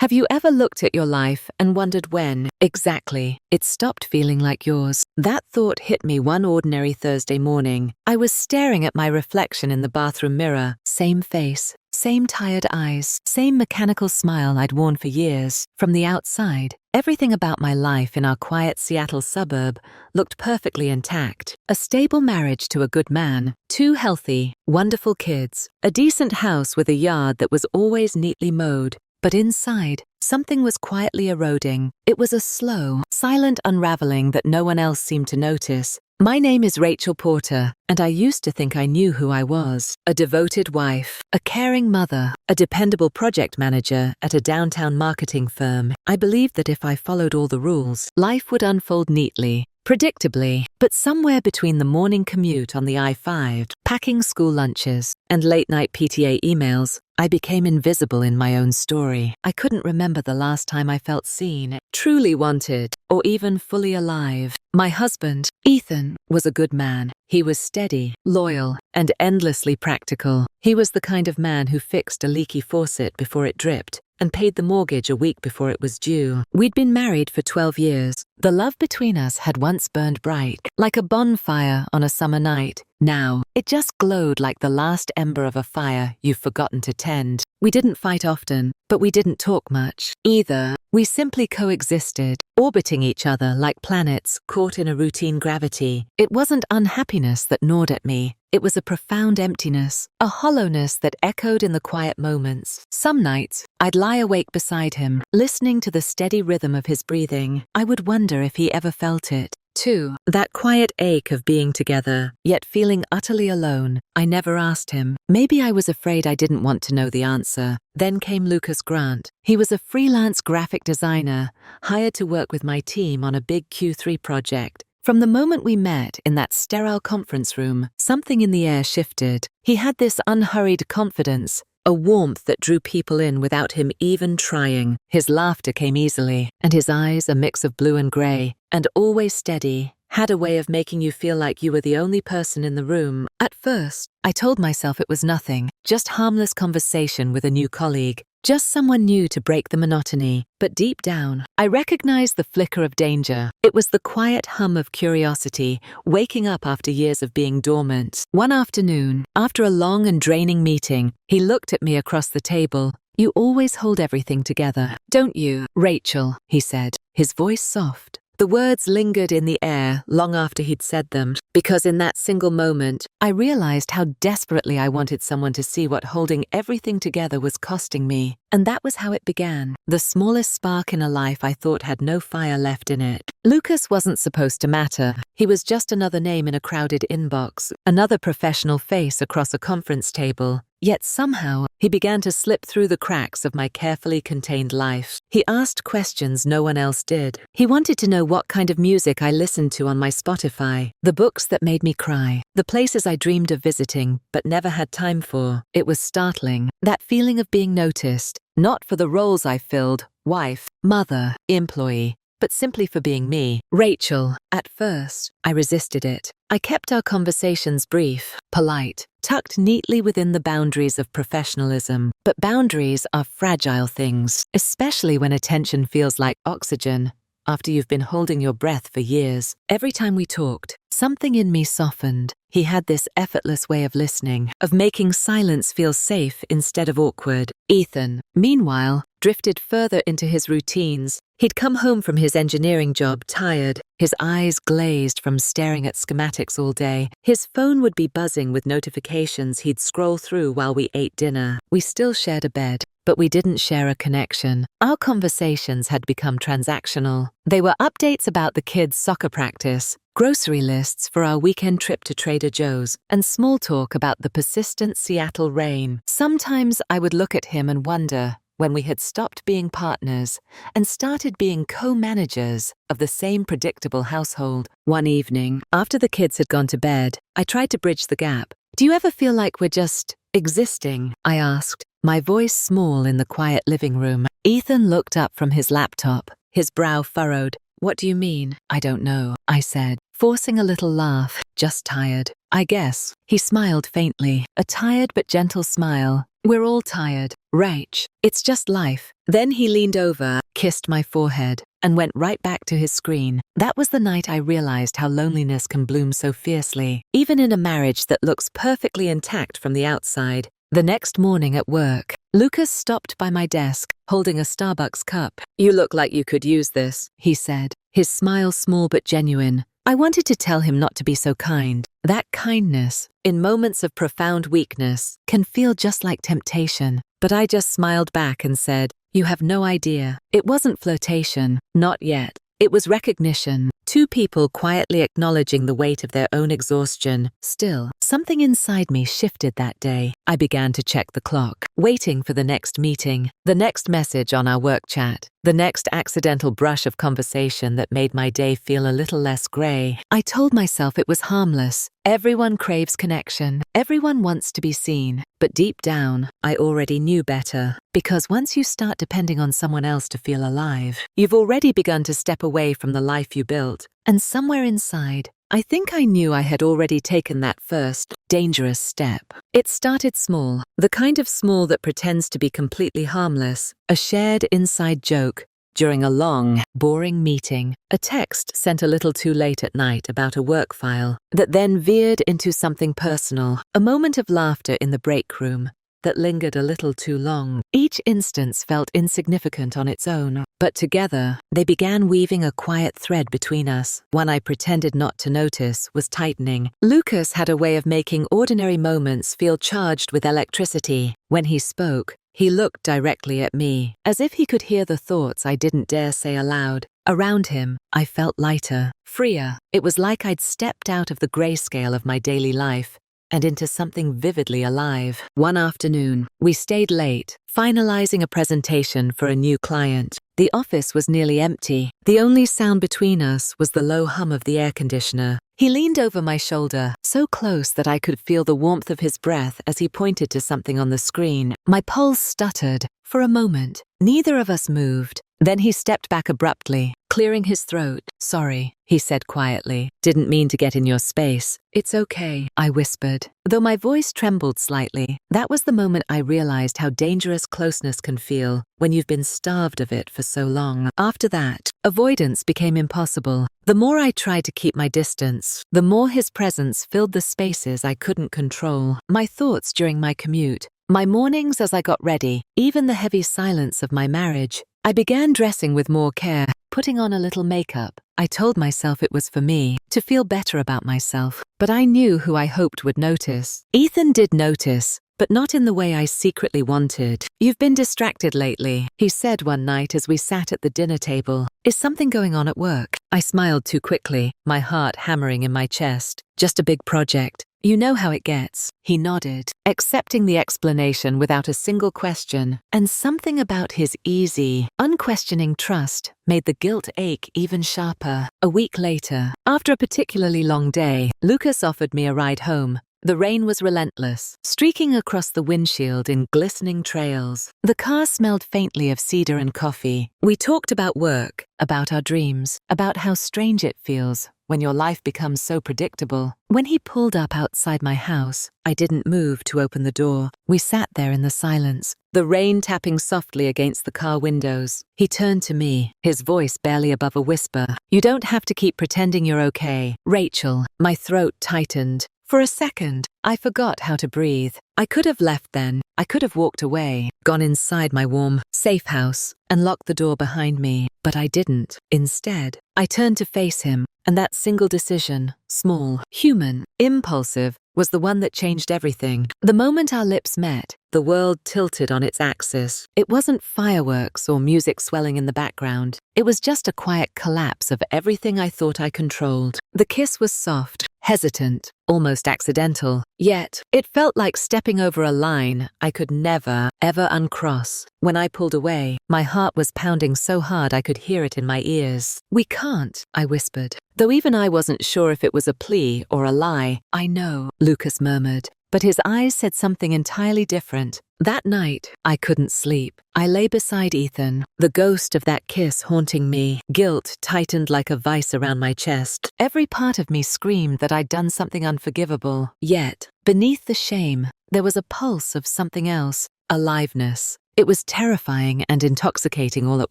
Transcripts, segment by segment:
Have you ever looked at your life and wondered when, exactly, it stopped feeling like yours? That thought hit me one ordinary Thursday morning. I was staring at my reflection in the bathroom mirror. Same face, same tired eyes, same mechanical smile I'd worn for years. From the outside, everything about my life in our quiet Seattle suburb looked perfectly intact. A stable marriage to a good man, 2 healthy, wonderful kids, a decent house with a yard that was always neatly mowed. But inside, something was quietly eroding. It was a slow, silent unraveling that no one else seemed to notice. My name is Rachel Porter, and I used to think I knew who I was. A devoted wife, a caring mother, a dependable project manager at a downtown marketing firm. I believed that if I followed all the rules, life would unfold neatly, predictably. But somewhere between the morning commute on the I-5, packing school lunches, and late-night PTA emails, I became invisible in my own story. I couldn't remember the last time I felt seen, truly wanted, or even fully alive. My husband, Ethan, was a good man. He was steady, loyal, and endlessly practical. He was the kind of man who fixed a leaky faucet before it dripped and paid the mortgage a week before it was due. We'd been married for 12 years. The love between us had once burned bright, like a bonfire on a summer night. Now, it just glowed like the last ember of a fire you've forgotten to tend. We didn't fight often, but we didn't talk much either. We simply coexisted, orbiting each other like planets caught in a routine gravity. It wasn't unhappiness that gnawed at me. It was a profound emptiness, a hollowness that echoed in the quiet moments. Some nights, I'd lie awake beside him, listening to the steady rhythm of his breathing. I would wonder if he ever felt it. Too, that quiet ache of being together, yet feeling utterly alone. I never asked him. Maybe I was afraid I didn't want to know the answer. Then came Lucas Grant. He was a freelance graphic designer, hired to work with my team on a big Q3 project. From the moment we met in that sterile conference room, something in the air shifted. He had this unhurried confidence, a warmth that drew people in without him even trying. His laughter came easily, and his eyes, a mix of blue and gray, and always steady, had a way of making you feel like you were the only person in the room. At first, I told myself it was nothing, just harmless conversation with a new colleague, just someone new to break the monotony. But deep down, I recognized the flicker of danger. It was the quiet hum of curiosity, waking up after years of being dormant. One afternoon, after a long and draining meeting, he looked at me across the table. "You always hold everything together, don't you, Rachel?" he said, his voice soft. The words lingered in the air long after he'd said them, because in that single moment, I realized how desperately I wanted someone to see what holding everything together was costing me. And that was how it began, the smallest spark in a life I thought had no fire left in it. Lucas wasn't supposed to matter. He was just another name in a crowded inbox, another professional face across a conference table. Yet somehow, he began to slip through the cracks of my carefully contained life. He asked questions no one else did. He wanted to know what kind of music I listened to on my Spotify, the books that made me cry, the places I dreamed of visiting but never had time for. It was startling, that feeling of being noticed, not for the roles I filled, wife, mother, employee, but simply for being me. Rachel. At first, I resisted it. I kept our conversations brief, polite, tucked neatly within the boundaries of professionalism. But boundaries are fragile things, especially when attention feels like oxygen after you've been holding your breath for years. Every time we talked, something in me softened. He had this effortless way of listening, of making silence feel safe instead of awkward. Ethan, meanwhile, drifted further into his routines. He'd come home from his engineering job tired, his eyes glazed from staring at schematics all day. His phone would be buzzing with notifications he'd scroll through while we ate dinner. We still shared a bed, but we didn't share a connection. Our conversations had become transactional. They were updates about the kids' soccer practice, grocery lists for our weekend trip to Trader Joe's, and small talk about the persistent Seattle rain. Sometimes I would look at him and wonder when we had stopped being partners and started being co-managers of the same predictable household. One evening, after the kids had gone to bed, I tried to bridge the gap. "Do you ever feel like we're just existing?" I asked, my voice small in the quiet living room. Ethan looked up from his laptop, his brow furrowed. "What do you mean?" "I don't know," I said, forcing a little laugh. "Just tired, I guess." He smiled faintly, a tired but gentle smile. "We're all tired. Rach, it's just life. Then he leaned over, kissed my forehead, and went right back to his screen. That was the night I realized how loneliness can bloom so fiercely, even in a marriage that looks perfectly intact from the outside. The next morning at work, Lucas stopped by my desk, holding a Starbucks cup. "You look like you could use this," he said, his smile small but genuine. I wanted to tell him not to be so kind. That kindness, in moments of profound weakness, can feel just like temptation. But I just smiled back and said, "You have no idea." It wasn't flirtation, not yet. It was recognition. Two people quietly acknowledging the weight of their own exhaustion. Still, something inside me shifted that day. I began to check the clock, waiting for the next meeting, the next message on our work chat, the next accidental brush of conversation that made my day feel a little less grey. I told myself it was harmless. Everyone craves connection. Everyone wants to be seen. But deep down, I already knew better. Because once you start depending on someone else to feel alive, you've already begun to step away from the life you built. And somewhere inside, I think I knew I had already taken that first, dangerous step. It started small, the kind of small that pretends to be completely harmless, a shared inside joke during a long, boring meeting, a text sent a little too late at night about a work file that then veered into something personal, a moment of laughter in the break room that lingered a little too long. Each instance felt insignificant on its own, but together, they began weaving a quiet thread between us. One I pretended not to notice was tightening. Lucas had a way of making ordinary moments feel charged with electricity. When he spoke, he looked directly at me, as if he could hear the thoughts I didn't dare say aloud. Around him, I felt lighter, freer. It was like I'd stepped out of the grayscale of my daily life and into something vividly alive. One afternoon, we stayed late, finalizing a presentation for a new client. The office was nearly empty. The only sound between us was the low hum of the air conditioner. He leaned over my shoulder, so close that I could feel the warmth of his breath as he pointed to something on the screen. My pulse stuttered. For a moment, neither of us moved. Then he stepped back abruptly, clearing his throat. "Sorry," he said quietly. "Didn't mean to get in your space." "It's okay," I whispered, though my voice trembled slightly. That was the moment I realized how dangerous closeness can feel when you've been starved of it for so long. After that, avoidance became impossible. The more I tried to keep my distance, the more his presence filled the spaces I couldn't control. My thoughts during my commute, my mornings as I got ready, even the heavy silence of my marriage. I began dressing with more care, putting on a little makeup. I told myself it was for me, to feel better about myself. But I knew who I hoped would notice. Ethan did notice, but not in the way I secretly wanted. "You've been distracted lately," he said one night as we sat at the dinner table. "Is something going on at work?" I smiled too quickly, my heart hammering in my chest. "Just a big project. You know how it gets." He nodded, accepting the explanation without a single question. And something about his easy, unquestioning trust made the guilt ache even sharper. A week later, after a particularly long day, Lucas offered me a ride home. The rain was relentless, streaking across the windshield in glistening trails. The car smelled faintly of cedar and coffee. We talked about work, about our dreams, about how strange it feels when your life becomes so predictable. When he pulled up outside my house, I didn't move to open the door. We sat there in the silence, the rain tapping softly against the car windows. He turned to me, his voice barely above a whisper. "You don't have to keep pretending you're okay, Rachel." My throat tightened. For a second, I forgot how to breathe. I could have left then. I could have walked away, gone inside my warm, safe house, and locked the door behind me. But I didn't. Instead, I turned to face him, and that single decision, small, human, impulsive, was the one that changed everything. The moment our lips met, the world tilted on its axis. It wasn't fireworks or music swelling in the background. It was just a quiet collapse of everything I thought I controlled. The kiss was soft, hesitant, almost accidental. Yet, it felt like stepping over a line I could never, ever uncross. When I pulled away, my heart was pounding so hard I could hear it in my ears. "We can't," I whispered, though even I wasn't sure if it was a plea or a lie. "I know," Lucas murmured, but his eyes said something entirely different. That night, I couldn't sleep. I lay beside Ethan, the ghost of that kiss haunting me. Guilt tightened like a vice around my chest. Every part of me screamed that I'd done something unforgivable. Yet, beneath the shame, there was a pulse of something else, aliveness. It was terrifying and intoxicating all at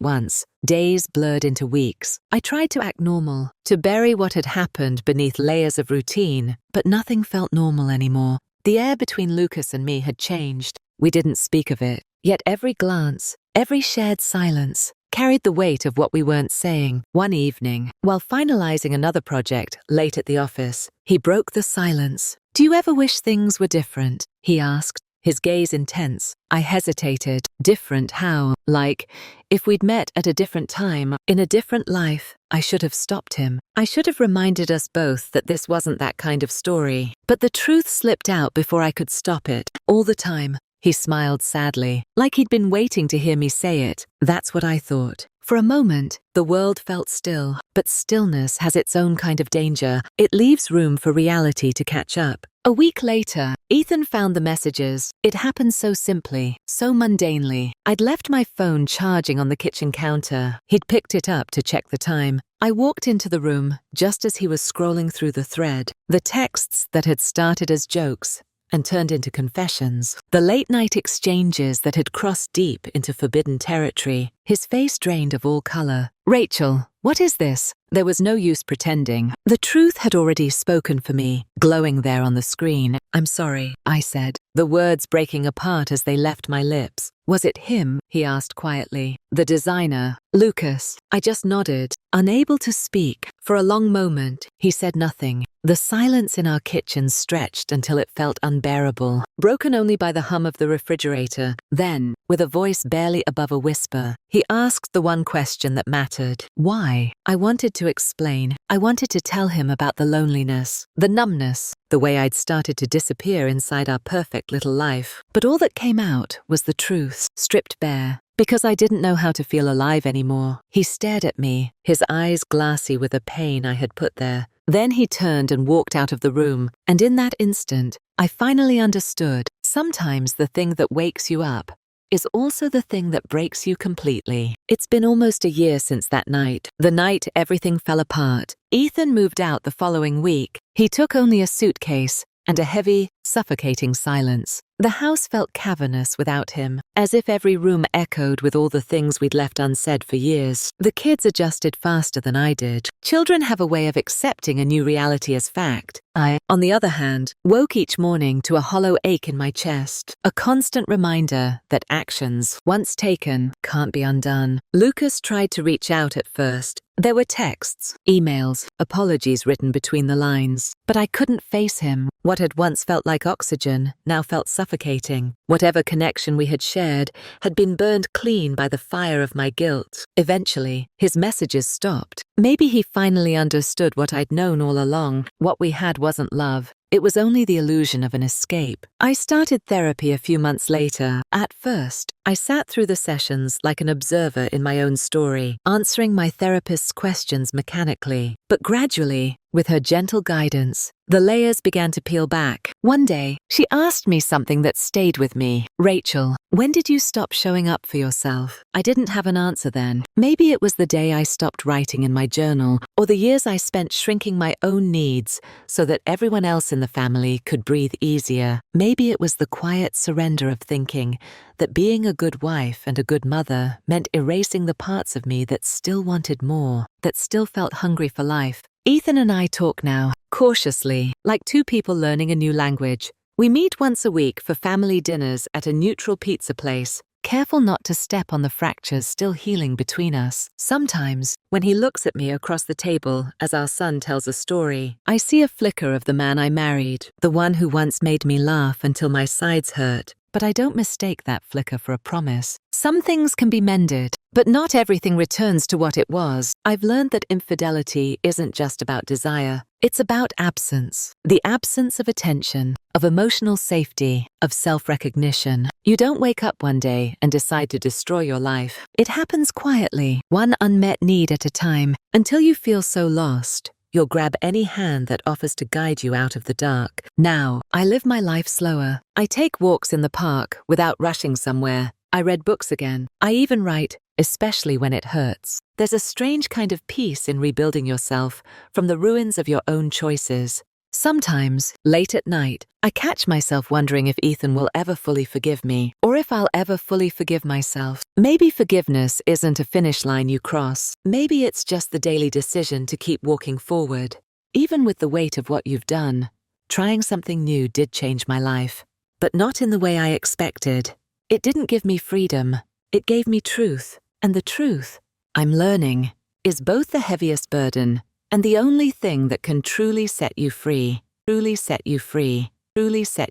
once. Days blurred into weeks. I tried to act normal, to bury what had happened beneath layers of routine, but nothing felt normal anymore. The air between Lucas and me had changed. We didn't speak of it, yet every glance, every shared silence, carried the weight of what we weren't saying. One evening, while finalizing another project late at the office, he broke the silence. "Do you ever wish things were different?" he asked, his gaze intense. I hesitated. Different how? Like, if we'd met at a different time, in a different life. I should have stopped him. I should have reminded us both that this wasn't that kind of story. But the truth slipped out before I could stop it. All the time. He smiled sadly, like he'd been waiting to hear me say it. That's what I thought. For a moment, the world felt still, but stillness has its own kind of danger. It leaves room for reality to catch up. A week later, Ethan found the messages. It happened so simply, so mundanely. I'd left my phone charging on the kitchen counter. He'd picked it up to check the time. I walked into the room just as he was scrolling through the thread. The texts that had started as jokes and turned into confessions. The late-night exchanges that had crossed deep into forbidden territory. His face drained of all color. "Rachel, what is this?" There was no use pretending. The truth had already spoken for me, glowing there on the screen. "I'm sorry," I said, the words breaking apart as they left my lips. "Was it him?" he asked quietly. "The designer, Lucas." I just nodded, unable to speak. For a long moment, he said nothing. The silence in our kitchen stretched until it felt unbearable, broken only by the hum of the refrigerator. Then, with a voice barely above a whisper, he asked the one question that mattered. Why? I wanted to explain. I wanted to tell him about the loneliness, the numbness, the way I'd started to disappear inside our perfect little life. But all that came out was the truth, stripped bare. Because I didn't know how to feel alive anymore. He stared at me, his eyes glassy with the pain I had put there. Then he turned and walked out of the room, and in that instant, I finally understood. Sometimes the thing that wakes you up is also the thing that breaks you completely. It's been almost a year since that night. The night everything fell apart. Ethan moved out the following week. He took only a suitcase and a heavy, suffocating silence. The house felt cavernous without him, as if every room echoed with all the things we'd left unsaid for years. The kids adjusted faster than I did. Children have a way of accepting a new reality as fact. I, on the other hand, woke each morning to a hollow ache in my chest, a constant reminder that actions, once taken, can't be undone. Lucas tried to reach out at first. There were texts, emails, apologies written between the lines. But I couldn't face him. What had once felt like oxygen now felt suffocating. Whatever connection we had shared had been burned clean by the fire of my guilt. Eventually, his messages stopped. Maybe he finally understood what I'd known all along. What we had wasn't love. It was only the illusion of an escape. I started therapy a few months later. At first, I sat through the sessions like an observer in my own story, answering my therapist's questions mechanically. But gradually, with her gentle guidance, the layers began to peel back. One day, she asked me something that stayed with me. "Rachel, when did you stop showing up for yourself?" I didn't have an answer then. Maybe it was the day I stopped writing in my journal, or the years I spent shrinking my own needs so that everyone else in the family could breathe easier. Maybe it was the quiet surrender of thinking that being a good wife and a good mother meant erasing the parts of me that still wanted more, that still felt hungry for life. Ethan and I talk now, cautiously, like two people learning a new language. We meet once a week for family dinners at a neutral pizza place, careful not to step on the fractures still healing between us. Sometimes, when he looks at me across the table as our son tells a story, I see a flicker of the man I married, the one who once made me laugh until my sides hurt. But I don't mistake that flicker for a promise. Some things can be mended, but not everything returns to what it was. I've learned that infidelity isn't just about desire. It's about absence. The absence of attention, of emotional safety, of self-recognition. You don't wake up one day and decide to destroy your life. It happens quietly, one unmet need at a time, until you feel so lost. You'll grab any hand that offers to guide you out of the dark. Now, I live my life slower. I take walks in the park without rushing somewhere. I read books again. I even write, especially when it hurts. There's a strange kind of peace in rebuilding yourself from the ruins of your own choices. Sometimes, late at night, I catch myself wondering if Ethan will ever fully forgive me, or if I'll ever fully forgive myself. Maybe forgiveness isn't a finish line you cross. Maybe it's just the daily decision to keep walking forward. Even with the weight of what you've done, trying something new did change my life. But not in the way I expected. It didn't give me freedom. It gave me truth. And the truth, I'm learning, is both the heaviest burden and the only thing that can truly set you free, truly set you free, truly set